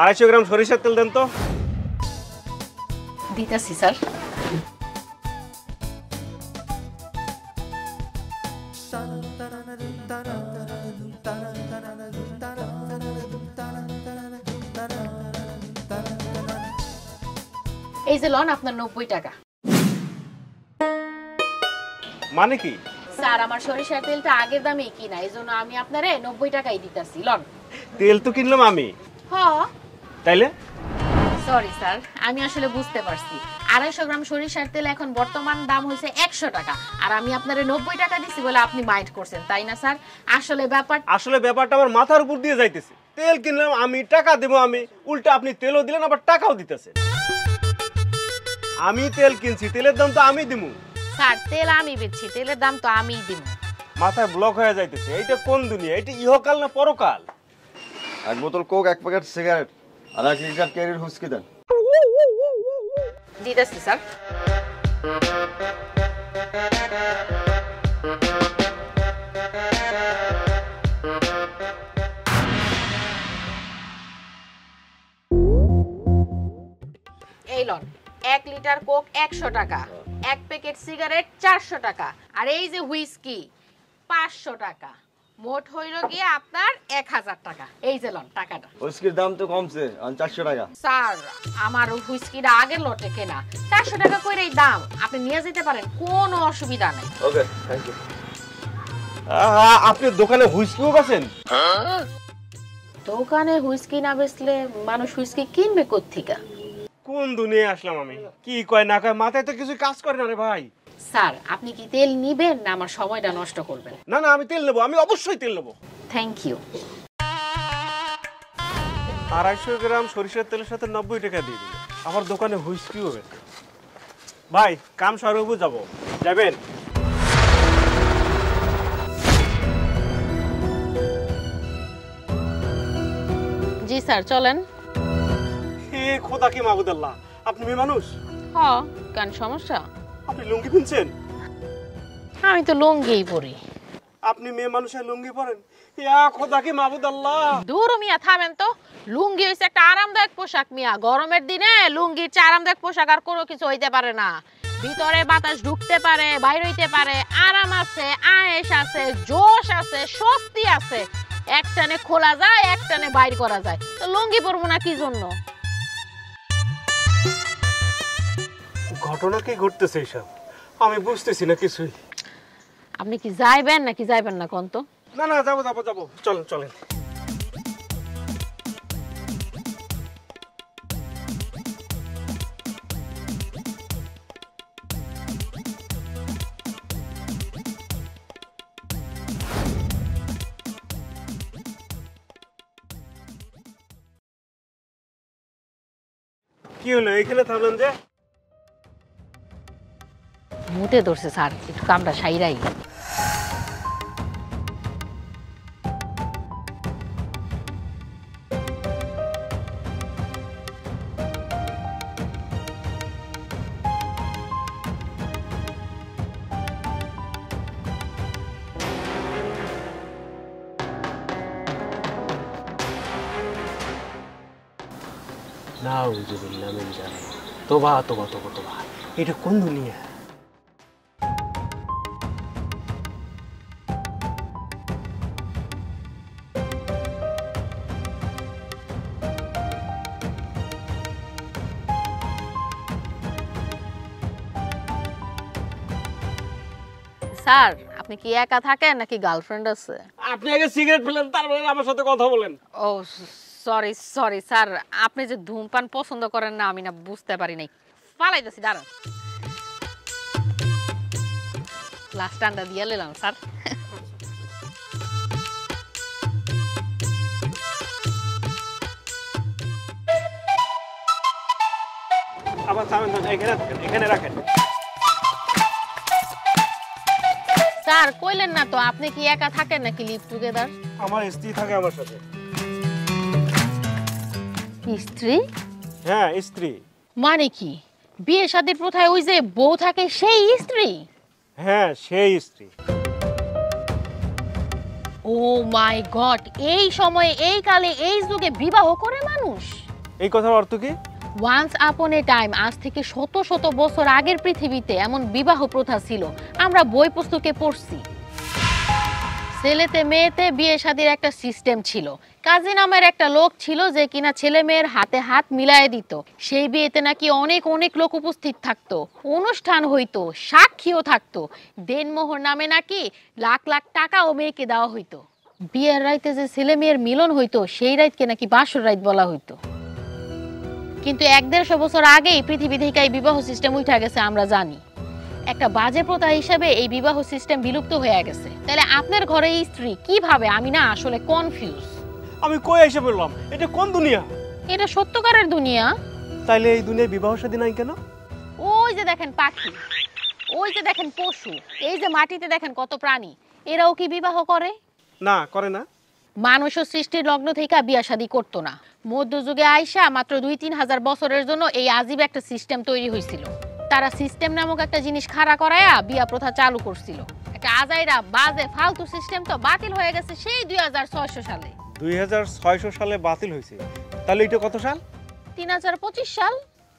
আড়াইশো গ্রাম সরিষার তেল দেন তো। দিতেছি স্যার। এই যে লন আপনার 90 টাকা। মানে কি স্যার আমার সরিষার তেলটা আগের দামেই কিনা, এইজন্য আমি আপনারে 90 টাকাই দিতেছি। লন। তেল তো কিনলাম আমি। হ্যাঁ তাইলে সরি স্যার, আমি আসলে বুঝতে পারছি 250 গ্রাম সরিষার তেল এখন বর্তমান দাম হয়েছে 100 টাকা, আর আমি আপনারে 90 টাকা দিছি বলে আপনি মাইন্ড করছেন, তাই না স্যার? আসলে ব্যাপারটা আমার মাথার উপর দিয়ে যাইতেছে। তেল কিনলাম আমি, টাকা দেবো আমি, উল্টা আপনি তেলও দিলেন আবার টাকাও দিতেছেন। আমি তেল কিনছি, তেলের দাম তো আমি দিমু। স্যার তেল আমি বেচছি, তেলের দাম তো আমিই দিব। মাথায় ব্লক হয়ে যাইতেছে। এইটা কোন দুনিয়া? এটা ইহকাল না পরকাল? এক বোতল কোক, এক প্যাকেট সিগারেট আর 1 লিটার ক্যারির হুস্কি দেন। দিতেছি স্যার। এই লন, 1 লিটার কোক 100 টাকা, 1 প্যাকেট সিগারেট 400 টাকা, আর এই যে হুইস্কি 500 টাকা, মোট হইল গিয়ে আপনার 1000 টাকা। এই যে লন টাকাটা। হুস্কির দাম তো কমছে, 400 টাকা। স্যার আমার হুইস্কিটা আগের লটে কেনা, 400 টাকা কইরাই দাম, আপনি নিয়ে যেতে পারেন, কোনো অসুবিধা নাই। ওকে, থ্যাংক ইউ। আপনি দোকানে হুইস্কিও বেচেন? দোকানে হুইস্কি না বেচলে মানুষ হুইস্কি কিনবে কোত্থেকে? কোন দুনিয়ায় আসলাম আমি? কি কয় না কয় মাথায় তো কিছু কাজ করে না রে ভাই। স্যার আপনি কি তেল নিবেন না আমার সময়টা নষ্ট করবেন? না না, আমি তেল নেবো, আমি অবশ্যই তেল নেবো। Thank you. 250 গ্রাম সরিষার তেলের সাথে 90 টাকা দিয়ে দিল। আমার দোকানে হুইস্কি হবে ভাই। কাম সরবু যাবো, যাবেন? জি স্যার চলেন। হে খোদা কি মাহবুদ আল্লাহ, আপনি মেয়ে মানুষ? হ্যাঁ, কেন সমস্যা? আপনি লুঙ্গি পিনছেন? আমি তো লুঙ্গিই পরি। আপনি মেয়ে মানুষের লুঙ্গি পরেন? ইয়া খোদা কি মাহবুদ আল্লাহ। দূর মিয়া থামেন তো। লুঙ্গি হইছে একটা আরামদায়ক পোশাক মিয়া, গরমের দিনে লুঙ্গির চেয়ে আরামদায়ক পোশাক আর কোনো কিছু হইতে পারে না। ভিতরে বাতাস ঢুকতে পারে, বাইরে হইতে পারে, আরাম আছে, আয়েশ আছে, জোশ আছে, স্বস্তি আছে। একটানে খোলা যায়, একটানে বাইর করা যায়, তো লুঙ্গি পরবো না কি জন্য? ঘটনা কি ঘটতেছে এইসব? আমি বুঝতেছি না কিছুই। আপনি কি যাইবেন নাকি যাইবেন না কোন তো? না না, যাবো যাবো যাবো, চলেন চলেন। কি হলো এখানে থামলেন যে? মুতে ধরছে স্যার, একটু কামটা সাইরাই। নাউজুবিল্লাহ মিন যালিক। তোবা তোবা তোবা তোবা। এটা কোন দুনিয়া? স্যার আপনি কি একা থাকেন নাকি গার্লফ্রেন্ড আছে? আপনি আগে সিগারেট ফেলেন, তারপরে আমার সাথে কথা বলেন। ও সরি সরি স্যার, আপনি যে ধূমপান পছন্দ করেন না আমি না বুঝতে পারি নাই। ফালাইতেছি, দাঁড়ান। লাস্ট টান্ডা দিয়ে নিলাম স্যার। আবার থামেন, এখানে রাখেন। স্যার কইলেন না তো আপনি কি একা থাকেন নাকি লিভ টুগেদার? আমার স্ত্রী থাকে আমার সাথে। স্ত্রী? হ্যাঁ স্ত্রী। মানে কি বিয়ে শাদীর প্রথায় ওই যে বউ থাকে সেই স্ত্রী? হ্যাঁ সেই স্ত্রী। ও মাই গড, এই সময়ে এই কালে এই যুগে বিবাহ করে মানুষ? এই কথার অর্থ কি? ওয়ান্স আপন এ টাইম, আজ থেকে শত শত বছর আগের পৃথিবীতে এমন বিবাহ প্রথা ছিল, আমরা বই পুস্তকে পড়ছি। ছেলেতে মেয়েতে বিয়ে শাদীর একটা সিস্টেম ছিল। কাজী নামের একটা লোক ছিল যে কিনা ছেলে মেয়ের হাতে হাত মিলায়ে দিত। সেই বিয়েতে নাকি অনেক অনেক লোক উপস্থিত থাকতো, অনুষ্ঠান হইতো, সাক্ষীও থাকতো। দেনমোহর নামে নাকি লাখ লাখ টাকাও মেয়েকে দেওয়া হইতো। বিয়ের রাইতে যে ছেলে মেয়ের মিলন হইতো সেই রাইতকে নাকি বাসর রাইত বলা হইতো। কিন্তু 1-150 বছর আগেই পৃথিবী থেকে এই বিবাহ সিস্টেম উঠে গেছে আমরা জানি। একটা বাজে প্রথা হিসেবে এই বিবাহ সিস্টেম বিলুপ্ত হয়ে গেছে। তাহলে আপনার ঘরে এই স্ত্রী কিভাবে? আমি না আসলে কনফিউজ। আমি কই এসে বললাম, এটা কোন দুনিয়া? এটা সত্যকারের দুনিয়া। তাইলে এই দুনিয়ায় বিবাহ শাদী নাই কেন? ওই যে দেখেন পাখি, ওই যে দেখেন পশু, এই যে মাটিতে দেখেন কত প্রাণী, এরাও কি বিবাহ করে? না করে না। মানুষও সৃষ্টির লগ্ন থেকে বিয়া শাদী করতো না। মধ্যযুগে আইসা মাত্র 2-3 হাজার বছরের জন্য এই আজীব একটা সিস্টেম তৈরি হয়েছিল। তারা সিস্টেম নামক একটা জিনিস খাড়া করায়া বিয়া প্রথা চালু করছিল। একটা আজাইরা বাজে ফালতু সিস্টেম তো বাতিল হয়ে গেছে সেই 2600 সালে। 2600 সালে বাতিল হয়েছে? তাহলে এটা কত সাল? 3025 সাল।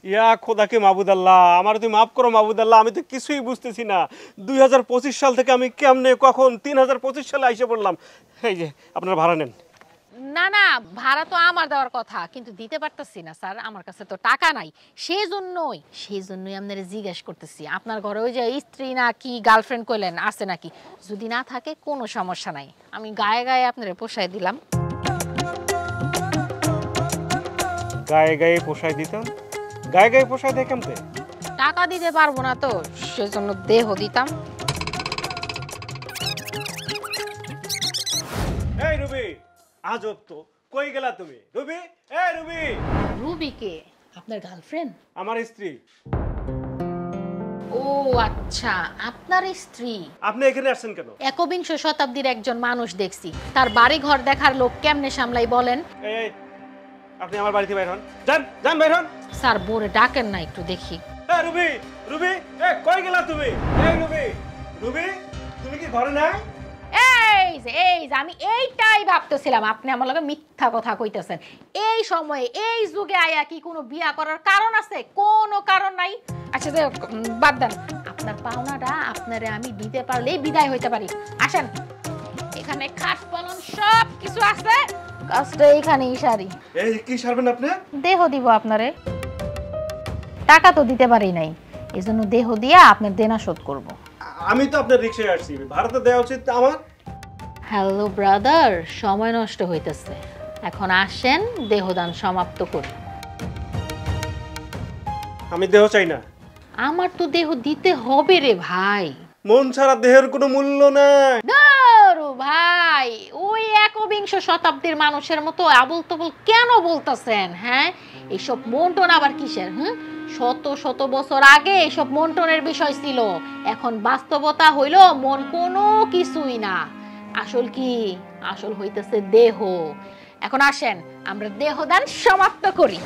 ইয়া খোদাকে মাবুদ আল্লাহ, আমার তুই মাফ করো মাবুদ আল্লাহ, আমি তো কিছুই বুঝতেছি না। 2025 সাল থেকে আমি কেমনে কখন 3025 সালে আইসে পড়লাম। এই যে আপনারা ভাড়া নেন। না না, ভাড়া তো আমার দেওয়ার কথা, কিন্তু দিতে পারতেছি না স্যার, আমার কাছে তো টাকা নাই। সেই জন্যই আপনারা জিজ্ঞেস করতেছি আপনার ঘরে ওই যে স্ত্রী না কি গার্লফ্রেন্ড কইলেন আছে নাকি? যদি না থাকে কোনো সমস্যা নাই, আমি গায়ে গায়ে আপনারে পোষায় দিলাম। গায়ে গায়ে পোষায় দিতাম? গায়ে গায়ে পোষায় দেয় কেমতে? টাকা দিতে পারবো না তো সেজন্য দেহ দিতাম। এই রুবি, আজব তো, কই গেলা তুমি? রুবি, এই রুবি। রুবি কে? আপনার গার্লফ্রেন্ড? আমার স্ত্রী। ও আচ্ছা, আপনার স্ত্রী। আপনি এখানে আসছেন কেন? 21 শতাব্দীর একজন মানুষ দেখছি, তার বাড়ি ঘর দেখার লোক কেমনে সামলাই বলেন? এই আপনি আমার বাড়িতে বাইর হন, যান যান বাইর হন। স্যার বোরে ডাকেন না একটু দেখি। এই রুবি, রুবি, এই কই গেলা তুমি? এই রুবি, রুবি, তুমি কি ঘরে নাই? এই যে আমি এইটাই ভাবতেছিলাম, আপনি আমার লগে মিথ্যা কথা কইতেছেন। এই সময়ে এই যুগে আয়া কি কোনো বিয়া করার কারণ আছে? কোনো কারণ নাই। আচ্ছা যে বাদ দেন, আপনার পাওনাটা আপনারে আমি দিতে পারলেই বিদায় হইতে পারি। আসেন, এখানে খাট পালন সব কিছু আছে, কাজটা এইখানেই সারি। এই কি সারবেন আপনি? দেহ দিব আপনারে, টাকা তো দিতে পারি নাই, এজন্য দেহ দিয়া আপনার দেনা শোধ করব। আমি তো আপনার রিকশায় আসছি, ভাড়াটা দেওয়া উচিত আমার। হ্যালো ব্রাদার, সময় নষ্ট হইতেছে, এখন আসেন দেহদান সমাপ্ত করি। আমি দেহ চাই না। আমার তো দেহ দিতে হবে রে ভাই। মন ছাড়া দেহের কোনো মূল্য নাই। দারু ভাই, ওই 21 শতাব্দীর মানুষের মতো আবল তবল কেন বলতেছেন? হ্যাঁ, এইসব মন্টন আবার কিসের? শত শত বছর আগে এসব মন্টনের বিষয় ছিল, এখন বাস্তবতা হইল মন কোনো কিছুই না। আসল কি? আসল হইতেছে দেহ। এখন আসেন আমরা দেহদান সমাপ্ত করি।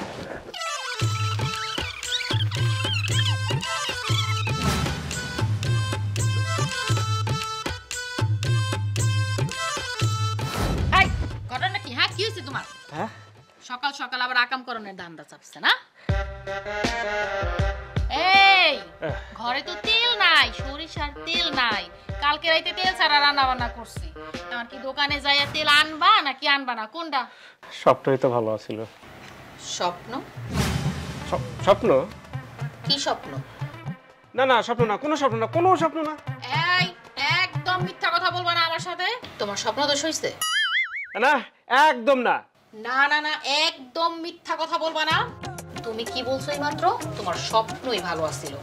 এই ঘটনা কি? হ্যাঁ কি হয়েছে তোমার? হ্যাঁ সকাল সকাল আবার আকাম করণের ধান্দা চাপছে না? এই ঘরে তো তেল নাই, সরিষার তেল নাই, কালকে রাইতে তেল ছাড়া রান্না বান্না করছি। আমার কি দোকানে যাইয়া তেল আনবা নাকি আনবা না, কোনটা? সবটাই তো ভালো ছিল। স্বপ্ন? স্বপ্ন? কি স্বপ্ন? না না স্বপ্ন না, কোনো স্বপ্ন না, কোনো স্বপ্ন না। এই একদম মিথ্যা কথা বলবা না আমার সাথে। তোমার স্বপ্ন দোষ হইছে? না একদম না। না না না, একদম মিথ্যা কথা বলবা না। তুমি কি বলছো এইমাত্র? তোমার স্বপ্নই ভালো আছিল।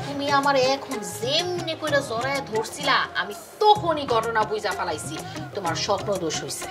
তুমি আমার এখন যেমনি কইরা জড়ায় ধরছিলা, আমি তখনই ঘটনা বুঝা ফেলাইছি তোমার স্বপ্ন দোষ হইছে।